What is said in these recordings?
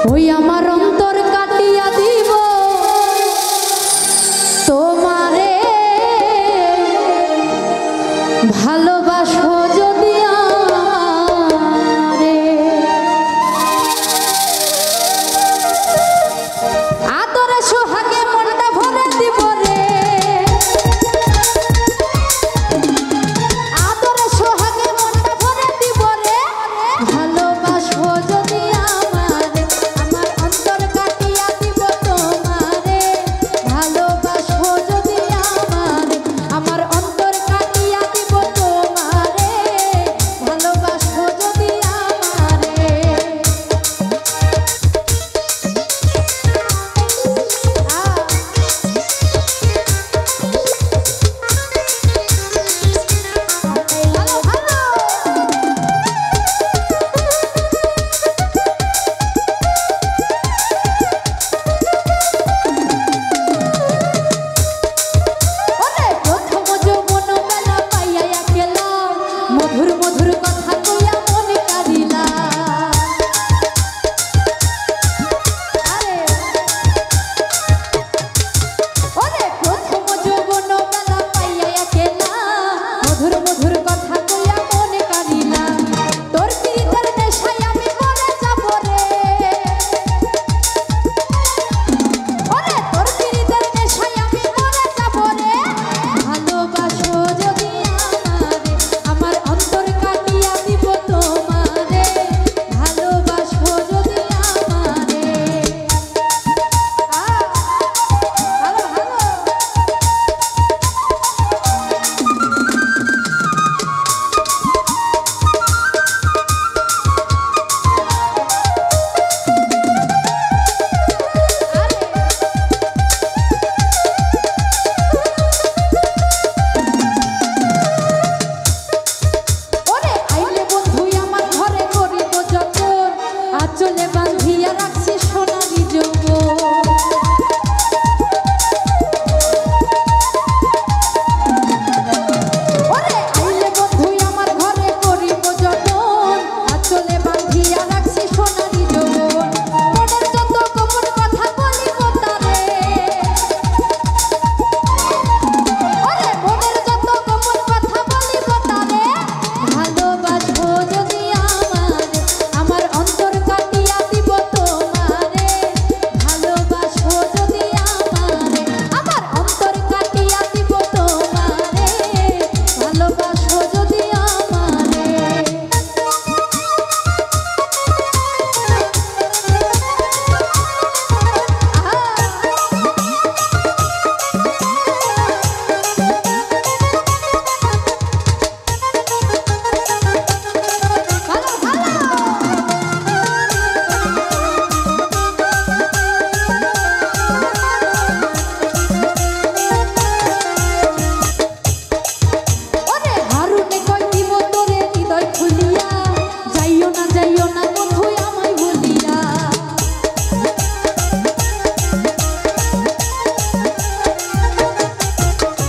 ওই আমার অন্তর কাটিয়া দিব তোমারে ভালোবাসো যদি আমারে আদরে সোহাগে মনটা ভরে দিব রে আদরে সোহাগে মনটা ভরে দিব রে ভালোবাসো যদি আমারে আমার অন্তর কাটিয়া দিব তোমারে ভালোবাসো যদি আমারে আমার অন্তর কাটিয়া দিব তোমারে ভালোবাসো যদি আমারে মধুর মধুর কথা কইয়া মনে কাঁদিলা আরে ওরে প্রথম যৌবন বেলা পাইয়া একলা মধুর মধুর কথা কইয়া মনে কাঁদিলা তোর পিরিতের নেশায় আমি মরে যাব রে ওরে তোর পিরিতের নেশায় আমি মরে যাব রে ভালোবাসো যদি আমার অন্তর কাটিয়া দিব তোমারে ভালোবাসো যদি আমারে ভালো ভালো ওরে আইলে বন্ধু আমার ঘরে করিব যতন আঁচলে বাঁধিয়া রাখছি সোনারি যৌবন ওরে আইলে বন্ধু আমার ঘরে করিব যতন আঁচলে বাঁধিয়া রাখছি সোনারি যৌবন মনের যত গোপন কথা বলিব তারে ওরে মনের যত গোপন কথা বলিব তারে ভালোবাসো যদি আমারে আমার অন্তর কাটিয়া দিব তোমারে ভালোবাসো যদি আমারে আমার অন্তর কাটিয়া দিব তোমারে ভালোবাসো যদি আমারে ভালো ভালো ওরে হারুনে কই দিব তোরে হৃদয় খুলিয়া যাইও না বন্ধু আমায় বলিয়া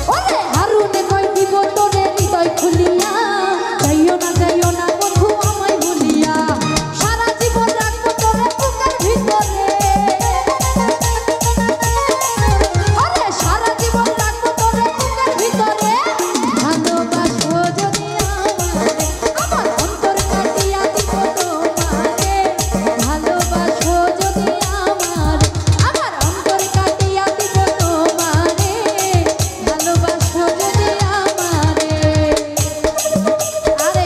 ওরে হারুনে কই দিব তোরে হৃদয় খুলিয়া যাইও না বন্ধু আমায় বলিয়া সারা জীবন রাখবো তোরে বুকের ভিতরে ওরে সারা জীবন রাখবো তোরে বুকের ভিতরে ভালোবাসো যদি আমারে আমার অন্তর কাটিয়া দিব তোমারে ভালোবাসো যদি আমারে আমার অন্তর কাটিয়া দিব তোমারে ভালোবাসো যদি আমারে আরে